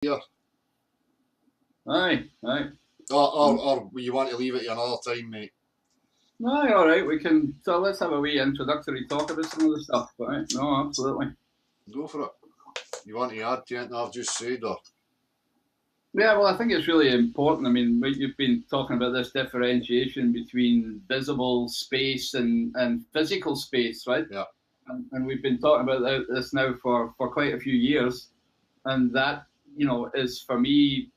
here. Aye. Or you want to leave it another time, mate? No, all right. We can. So let's have a wee introductory talk about some of the stuff. Right? No, absolutely. Go for it. You want to add to anything I've just said, or? Yeah, well, I think it's really important. I mean, you've been talking about this differentiation between visible space and physical space, right? Yeah. And we've been talking about this now for quite a few years. And that, is for me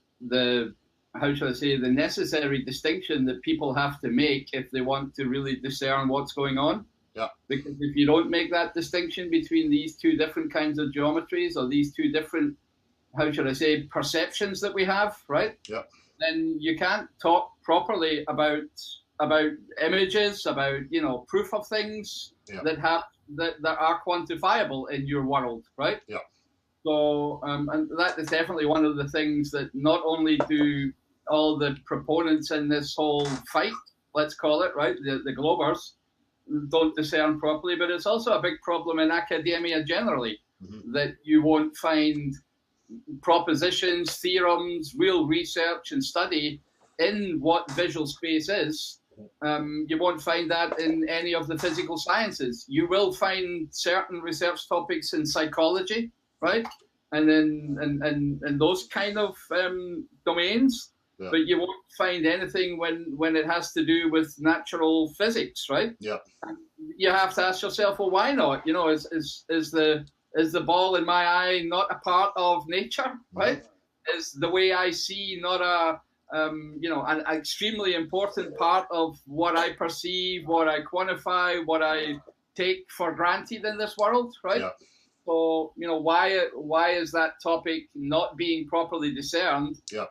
how shall I say, the necessary distinction that people have to make if they want to really discern what's going on. Yeah. Because if you don't make that distinction between these two different kinds of geometries or these two different, how should I say, perceptions that we have, right? Yeah. Then you can't talk properly about images, about proof of things that are quantifiable in your world, right? Yeah. So, and that is definitely one of the things that not only do all the proponents in this whole fight, let's call it, right, the Globers, don't discern properly, but it's also a big problem in academia generally, that you won't find propositions, theorems, real research and study in what visual space is. You won't find that in any of the physical sciences. You will find certain research topics in psychology, right? And then and those kind of domains, but you won't find anything when it has to do with natural physics, right? Yeah. And you have to ask yourself, well, why not? Is the ball in my eye not a part of nature, right? Is the way I see not an extremely important part of what I perceive, what I quantify, what I take for granted in this world, right? Yeah. So, why is that topic not being properly discerned? Yeah.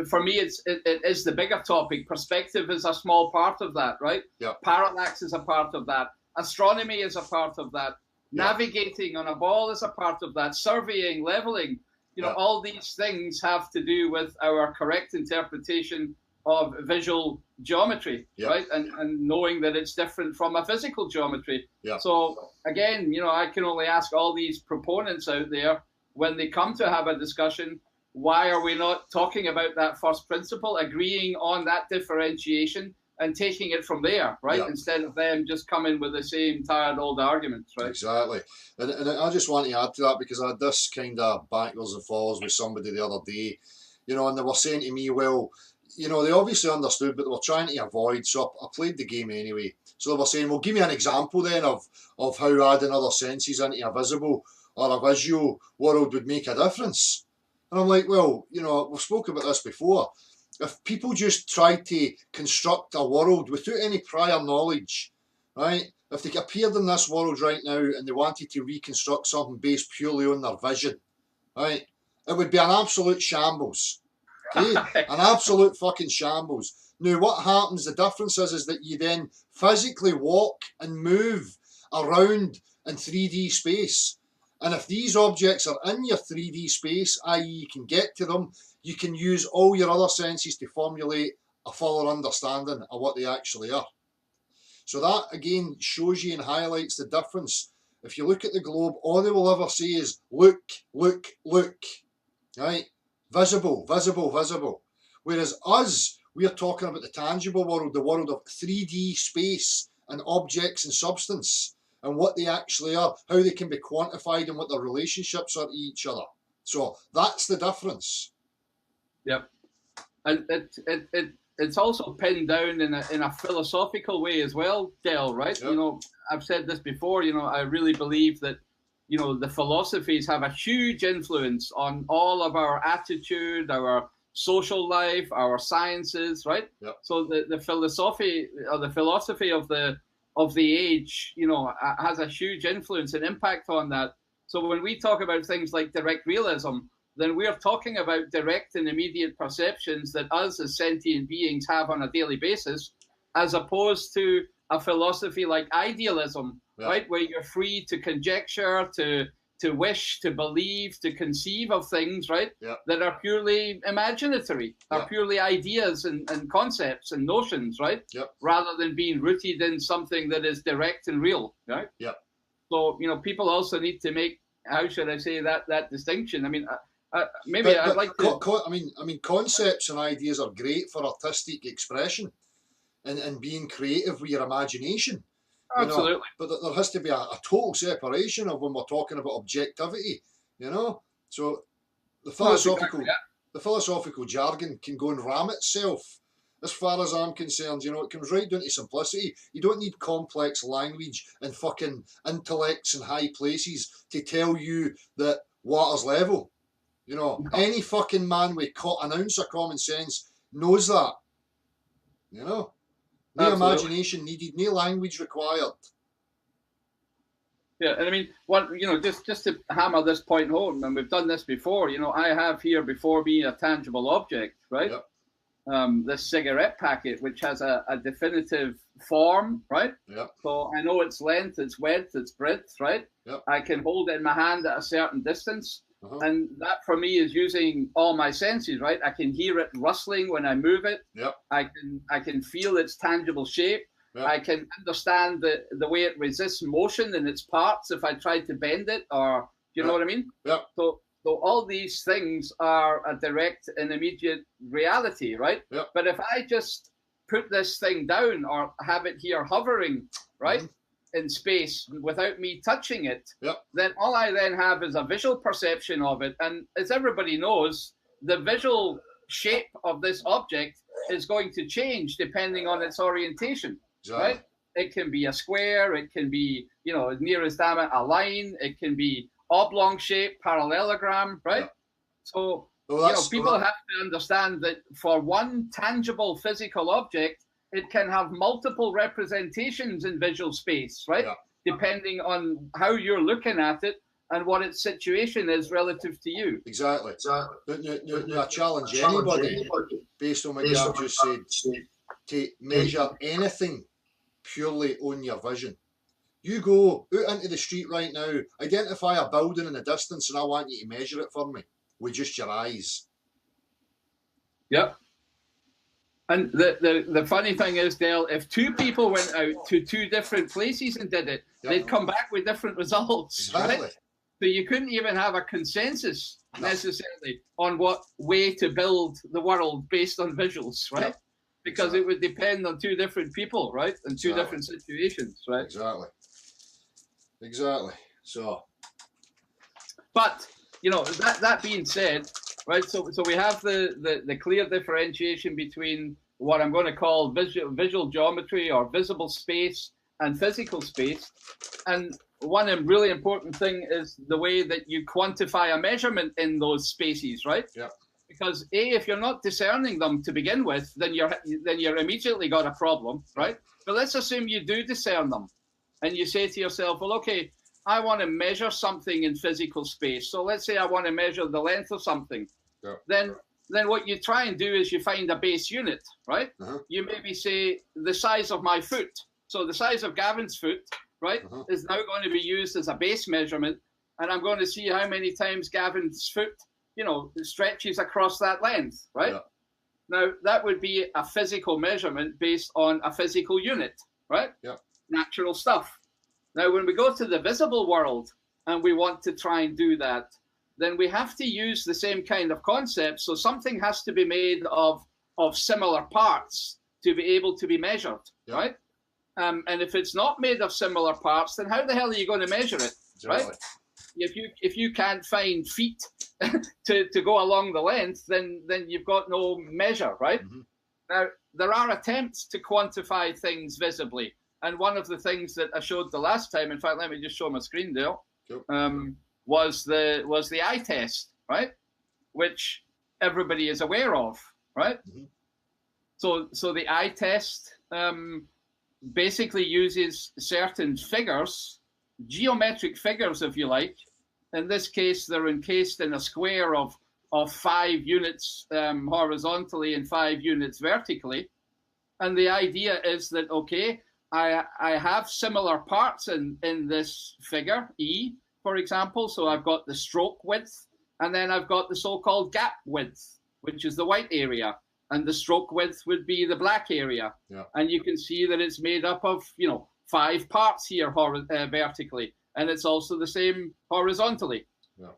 For me, it is the bigger topic. Perspective is a small part of that, right? Yeah. Parallax is a part of that. Astronomy is a part of that. Navigating on a ball is a part of that. Surveying, leveling, all these things have to do with our correct interpretation of visual geometry, right? And knowing that it's different from a physical geometry. Yeah. So again, I can only ask all these proponents out there, when they come to have a discussion, why are we not talking about that first principle, agreeing on that differentiation and taking it from there, right? Yeah. Instead of them just coming with the same tired old arguments, right? Exactly. And I just want to add to that, because I had this kind of backwards and forwards with somebody the other day, and they were saying to me, well, they obviously understood, but they were trying to avoid, so I played the game anyway. So they were saying, well, give me an example then of how adding other senses into a visible or a visual world would make a difference. And I'm like, well, we've spoken about this before. If people just tried to construct a world without any prior knowledge, right? If they appeared in this world right now and they wanted to reconstruct something based purely on their vision, right? It would be an absolute shambles. Okay? An absolute fucking shambles. Now, what happens, the difference is that you then physically walk and move around in 3D space. And if these objects are in your 3D space, i.e. you can get to them, you can use all your other senses to formulate a fuller understanding of what they actually are. So that, again, shows you and highlights the difference. If you look at the globe, all they will ever say is, look, look, look. Right? Visible, visible, visible. Whereas us, we are talking about the tangible world, the world of 3D space and objects and substance, and what they actually are, how they can be quantified, and what their relationships are to each other. So that's the difference. Yep. And it's also pinned down in a philosophical way as well, Del, right? Yep. I've said this before, I really believe that the philosophies have a huge influence on all of our attitude, our social life, our sciences, right? Yep. So the philosophy of the age, has a huge influence and impact on that. So when we talk about things like direct realism, then we're talking about direct and immediate perceptions that us as sentient beings have on a daily basis, as opposed to a philosophy like idealism, right, where you're free to conjecture, to wish, to believe, to conceive of things, right, that are purely imaginatory, are purely ideas and concepts and notions, right, rather than being rooted in something that is direct and real, right? Yeah. So, people also need to make, how should I say, that distinction. I mean, Maybe But, I'd like to. I mean, concepts and ideas are great for artistic expression and being creative with your imagination, you know. Absolutely. But there has to be a total separation of when we're talking about objectivity, you know. So the No, that's philosophical exactly it. the philosophical jargon can go and ram itself. As far as I'm concerned, you know, it comes right down to simplicity. You don't need complex language and fucking intellects in high places to tell you that water's level. You know, No, any fucking man with an ounce of common sense knows that. You know, no absolutely. imagination needed, no language required. Yeah, and I mean, what just to hammer this point home, and we've done this before. I have here before me a tangible object, right? Yep, This cigarette packet, which has a definitive form, right? yep, So I know its length, its width, its breadth, right? yep. I can hold it in my hand at a certain distance. Uh-huh. And that for me is using all my senses, right? I can hear it rustling when I move it. Yep. I can feel its tangible shape. Yep. I can understand the way it resists motion in its parts if I try to bend it, or you know what I mean? Yep. So all these things are a direct and immediate reality, right? Yep. But if I just put this thing down or have it here hovering, right, in space without me touching it, then all I then have is a visual perception of it. And as everybody knows, the visual shape of this object is going to change depending on its orientation, right? It can be a square, it can be, nearest damn it, a line, it can be oblong shape, parallelogram, right? So, people have to understand that for one tangible physical object, it can have multiple representations in visual space, right? Depending on how you're looking at it and what its situation is relative to you. Exactly. I challenge anybody, based on what Gav just said, to measure anything purely on your vision. You go out into the street right now, identify a building in the distance, and I want you to measure it for me with just your eyes. Yep. And the funny thing is, Dale, if two people went out to two different places and did it, they'd come back with different results. Exactly. Right? So you couldn't even have a consensus necessarily on what way to build the world based on visuals, right? Yep. Because it would depend on two different people, right? And two different situations, right? Exactly. So. But, that being said, right, so we have the clear differentiation between what I'm going to call visual geometry or visible space and physical space. And one really important thing is the way that you quantify a measurement in those spaces, right? Yeah. Because if you're not discerning them to begin with, then you're immediately got a problem, right? But let's assume you do discern them, and you say to yourself, well, okay, I want to measure something in physical space. So let's say I want to measure the length of something. Yeah. Then what you try and do is you find a base unit, right? You maybe say the size of my foot. So the size of Gavin's foot, right, is now going to be used as a base measurement, and I'm going to see how many times Gavin's foot, stretches across that length, right? Yeah. Now, that would be a physical measurement based on a physical unit, right? Yeah. Natural stuff. Now, when we go to the visible world and we want to try and do that, then we have to use the same kind of concept. So something has to be made of similar parts to be able to be measured, right? And if it's not made of similar parts, then how the hell are you going to measure it, right? If you can't find feet to go along the length, then you've got no measure, right? Now, there are attempts to quantify things visibly. And one of the things that I showed the last time, in fact, let me just show my screen there, was the eye test, right? Which everybody is aware of, right? So the eye test basically uses certain figures, geometric figures, if you like. In this case, they're encased in a square of 5 units horizontally and 5 units vertically. And the idea is that, okay, I have similar parts in this figure, E, for example. So I've got the stroke width, and then I've got the so-called gap width, which is the white area. And the stroke width would be the black area. Yeah. And you can see that it's made up of, 5 parts here vertically. And it's also the same horizontally,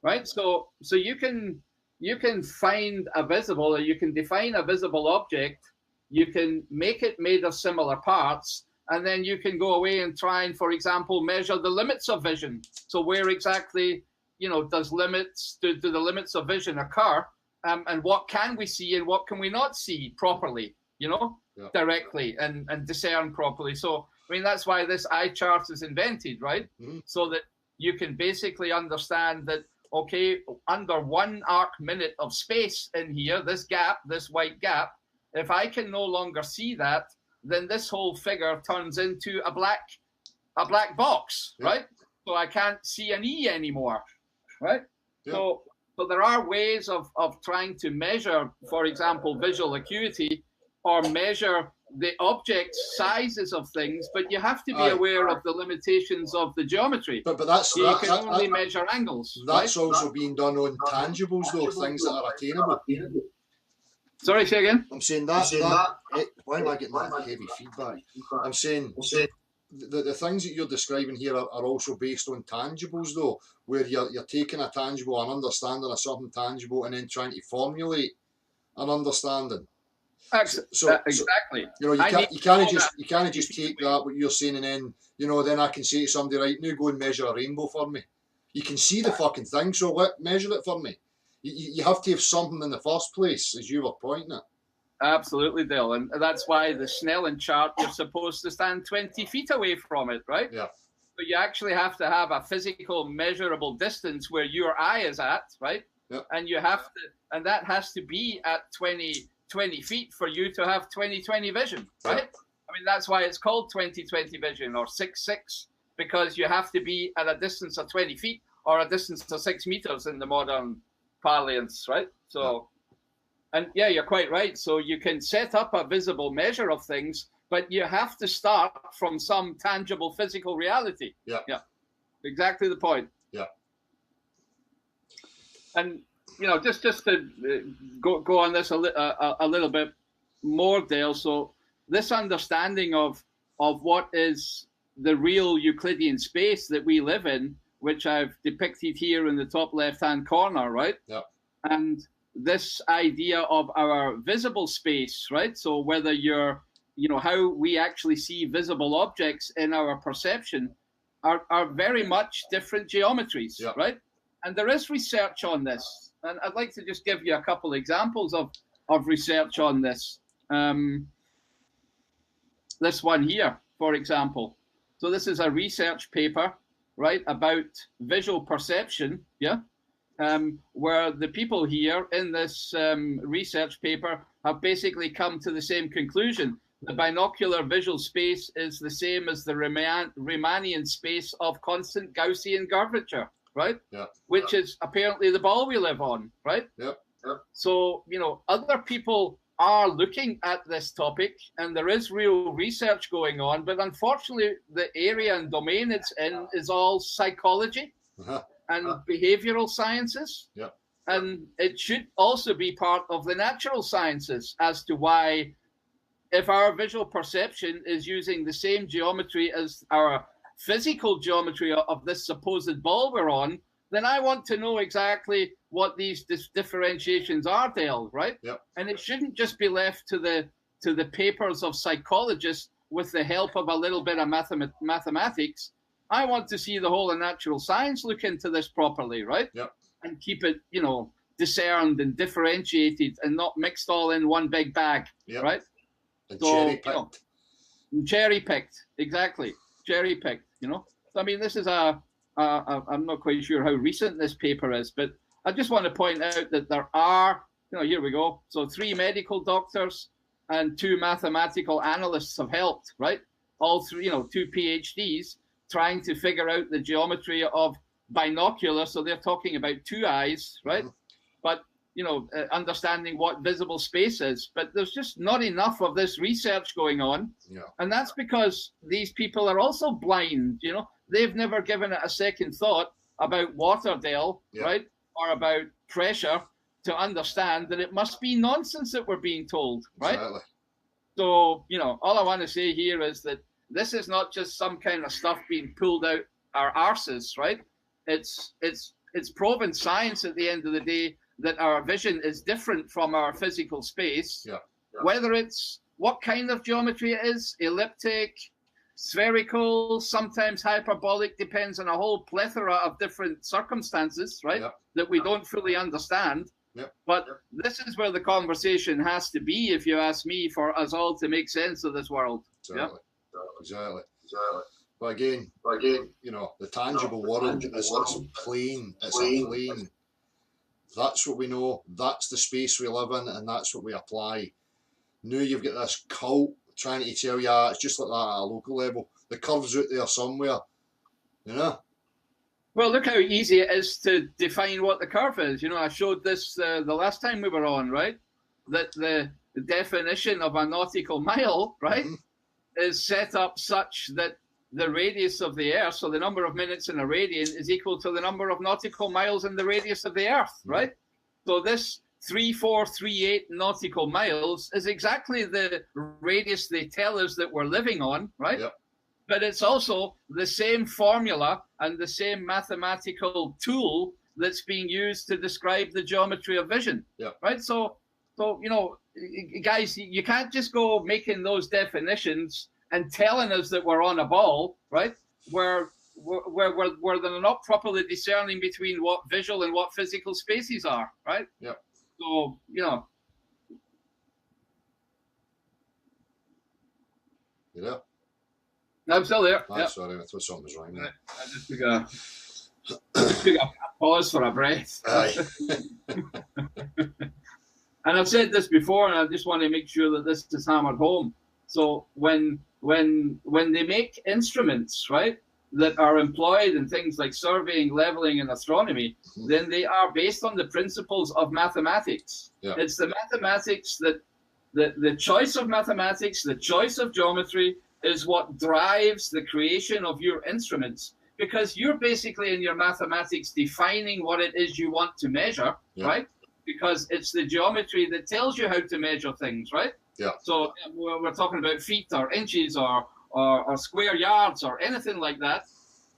right? So you can you can find a visible, or you can define a visible object, you can make it made of similar parts, and then you can go away and try and, for example, measure the limits of vision. So where exactly, do the limits of vision occur, and what can we see and what can we not see properly, directly and discern properly. So, I mean, that's why this eye chart is invented, right? Mm-hmm. So that you can basically understand that, okay, under 1 arc minute of space in here, this gap, this white gap, if I can no longer see that, then this whole figure turns into a black box, right? So I can't see an E anymore, right? Yeah. So there are ways of trying to measure, for example, visual acuity, or measure the object sizes of things, but you have to be aware of the limitations of the geometry. But you can only measure angles. That's right? Also being done on tangibles, though, things that are attainable. Sorry, say again? I'm saying why am I getting that heavy feedback? I'm saying the things that you're describing here are also based on tangibles, though, where you're taking a tangible, an understanding of something tangible, and then trying to formulate an understanding. Exactly. You can't just take that what you're saying, and then then I can say to somebody, right, now go and measure a rainbow for me. You can see the fucking thing, so measure it for me. You have to have something in the first place, as you were pointing at. Absolutely, Dale, and that's why the Snellen chart, you're supposed to stand 20 feet away from it, right? Yeah. But you actually have to have a physical measurable distance where your eye is at, right? Yeah. And and that has to be at 20 feet for you to have 20/20 vision, right? Yeah. I mean, that's why it's called 20/20 vision, or 6/6, because you have to be at a distance of 20 feet or a distance of 6 meters in the modern parlance, right? So, and yeah, you're quite right. So you can set up a visible measure of things, but you have to start from some tangible physical reality. Yeah. Yeah. Exactly the point. Yeah. And, just to go on this a little bit more, Dale. So this understanding of what is the real Euclidean space that we live in, which I've depicted here in the top left-hand corner, right? Yeah. And this idea of our visible space, right? So whether you're, how we actually see visible objects in our perception are very much different geometries, yeah. right? And there is research on this. And I'd like to just give you a couple examples of research on this. This one here, for example. So this is a research paper, right, about visual perception, yeah, where the people here in this research paper have basically come to the same conclusion. The binocular visual space is the same as the Riemannian space of constant Gaussian curvature, right? Yeah. Which is apparently the ball we live on, right? Yeah. Yeah. So, other people are looking at this topic, and there is real research going on, but unfortunately the area and domain it's in is all psychology and behavioral sciences. Yeah. And it should also be part of the natural sciences as to why, if our visual perception is using the same geometry as our physical geometry of this supposed ball we're on, then I want to know exactly what these differentiations are, Dale, right? Yep. And it shouldn't just be left to the papers of psychologists with the help of a little bit of mathematics. I want to see the whole of natural science look into this properly, right? Yep. And keep it, discerned and differentiated and not mixed all in one big bag, yep. right? And cherry-picked. Cherry-picked, exactly. Cherry-picked, So, I mean, this is I'm not quite sure how recent this paper is, but I just want to point out that there are, here we go. So 3 medical doctors and 2 mathematical analysts have helped, right? All 3, 2 PhDs trying to figure out the geometry of binocular. So they're talking about 2 eyes, right? Mm-hmm. But, understanding what visible space is. But there's just not enough of this research going on. Yeah. And that's because these people are also blind, They've never given it a second thought about water, Dale, yeah. right? Or about pressure to understand that it must be nonsense that we're being told, right? Exactly. So, all I want to say here is that this is not just some kind of stuff being pulled out our arses, right? It's proven science at the end of the day that our vision is different from our physical space, Yeah. whether it's what kind of geometry it is, elliptic, spherical, sometimes hyperbolic, depends on a whole plethora of different circumstances, right? Yeah. That we don't fully understand. Yeah. But this is where the conversation has to be, if you ask me, for us all to make sense of this world. Exactly. Yeah? Exactly. But again, you know, the tangible world is plain. It's a plane. That's what we know. That's the space we live in, and that's what we apply. Now you've got this cult trying to tell you it's just like that at a local level. The curve's out there somewhere, you know. Well, look how easy it is to define what the curve is. You know, I showed this the last time we were on, right? That the definition of a nautical mile, right, is set up such that the radius of the Earth, so the number of minutes in a radian, is equal to the number of nautical miles in the radius of the Earth, right? So this 3438 nautical miles is exactly the radius they tell us that we're living on, right? Yep. But it's also the same formula and the same mathematical tool that's being used to describe the geometry of vision, right? So you know, guys, you can't just go making those definitions and telling us that we're on a ball, right? Where they're not properly discerning between what visual and what physical spaces are, right? Yeah. So, you know. You there? I'm still there. Oh, sorry, I thought something was wrong there. I just took a pause for a breath. Aye. And I've said this before, and I just want to make sure that this is hammered home. So when they make instruments, right, that are employed in things like surveying, leveling, and astronomy, then they are based on the principles of mathematics. Yeah. It's the mathematics that the choice of mathematics, the choice of geometry is what drives the creation of your instruments, because you're basically in your mathematics defining what it is you want to measure, right? Because it's the geometry that tells you how to measure things, right? Yeah. So we're talking about feet or inches or square yards or anything like that.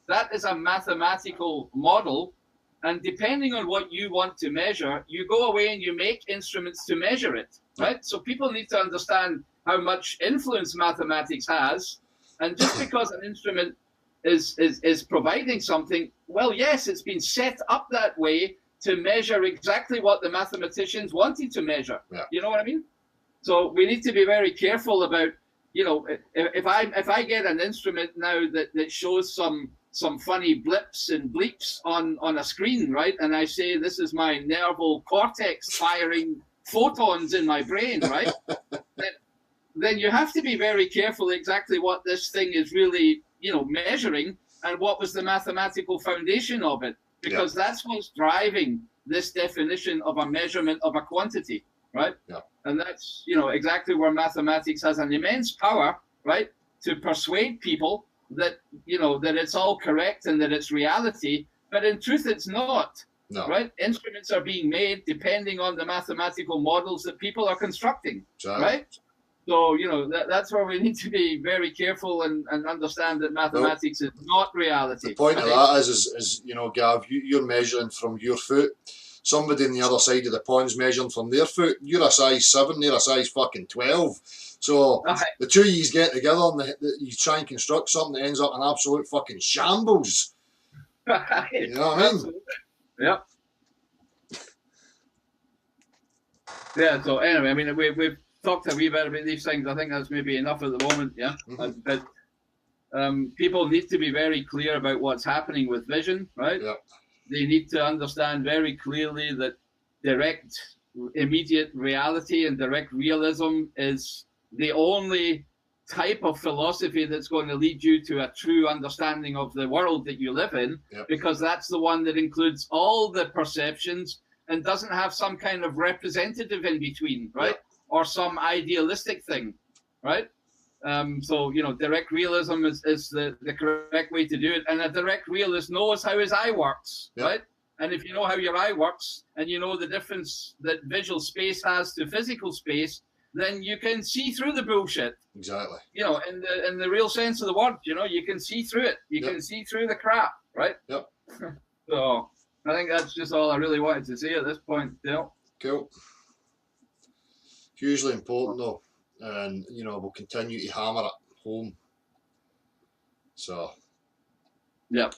That is a mathematical model. And depending on what you want to measure, you go away and you make instruments to measure it, right? So people need to understand how much influence mathematics has. And just because an instrument is providing something, well, yes, it's been set up that way to measure exactly what the mathematicians wanted to measure. Yeah. You know what I mean? So we need to be very careful about, you know, if I get an instrument now that shows some funny blips and bleeps on a screen, right? And I say, this is my nerval cortex firing photons in my brain, right? then you have to be very careful exactly what this thing is really, you know, measuring and what was the mathematical foundation of it, because that's what's driving this definition of a measurement of a quantity, right? Yeah. And that's, you know, exactly where mathematics has an immense power, right, to persuade people that, you know, that it's all correct and that it's reality, but in truth it's not. No. Right? Instruments are being made depending on the mathematical models that people are constructing, right? So, you know, that's where we need to be very careful and understand that mathematics is not reality. The point of that is you know, Gav, you're measuring from your foot. Somebody on the other side of the pond's measuring from their foot. You're a size 7, they're a size fucking 12. So the two of you get together and you try and construct something that ends up in absolute fucking shambles. You know what I mean? Absolutely. Yep. Yeah, so anyway, I mean, we've talked a wee bit about these things. I think that's maybe enough at the moment, yeah? But people need to be very clear about what's happening with vision, right? Yep. They need to understand very clearly that direct, immediate reality and direct realism is the only type of philosophy that's going to lead you to a true understanding of the world that you live in, because that's the one that includes all the perceptions and doesn't have some kind of representative in between, right? Or some idealistic thing, right? So, you know, direct realism is the correct way to do it. And a direct realist knows how his eye works, right? And if you know how your eye works and you know the difference that visual space has to physical space, then you can see through the bullshit. Exactly. You know, in the real sense of the word, you know, you can see through it. You can see through the crap, right? Yep. So, I think that's just all I really wanted to say at this point, Dale. Cool. Hugely important though, and you know we'll continue to hammer it home. So. Yep.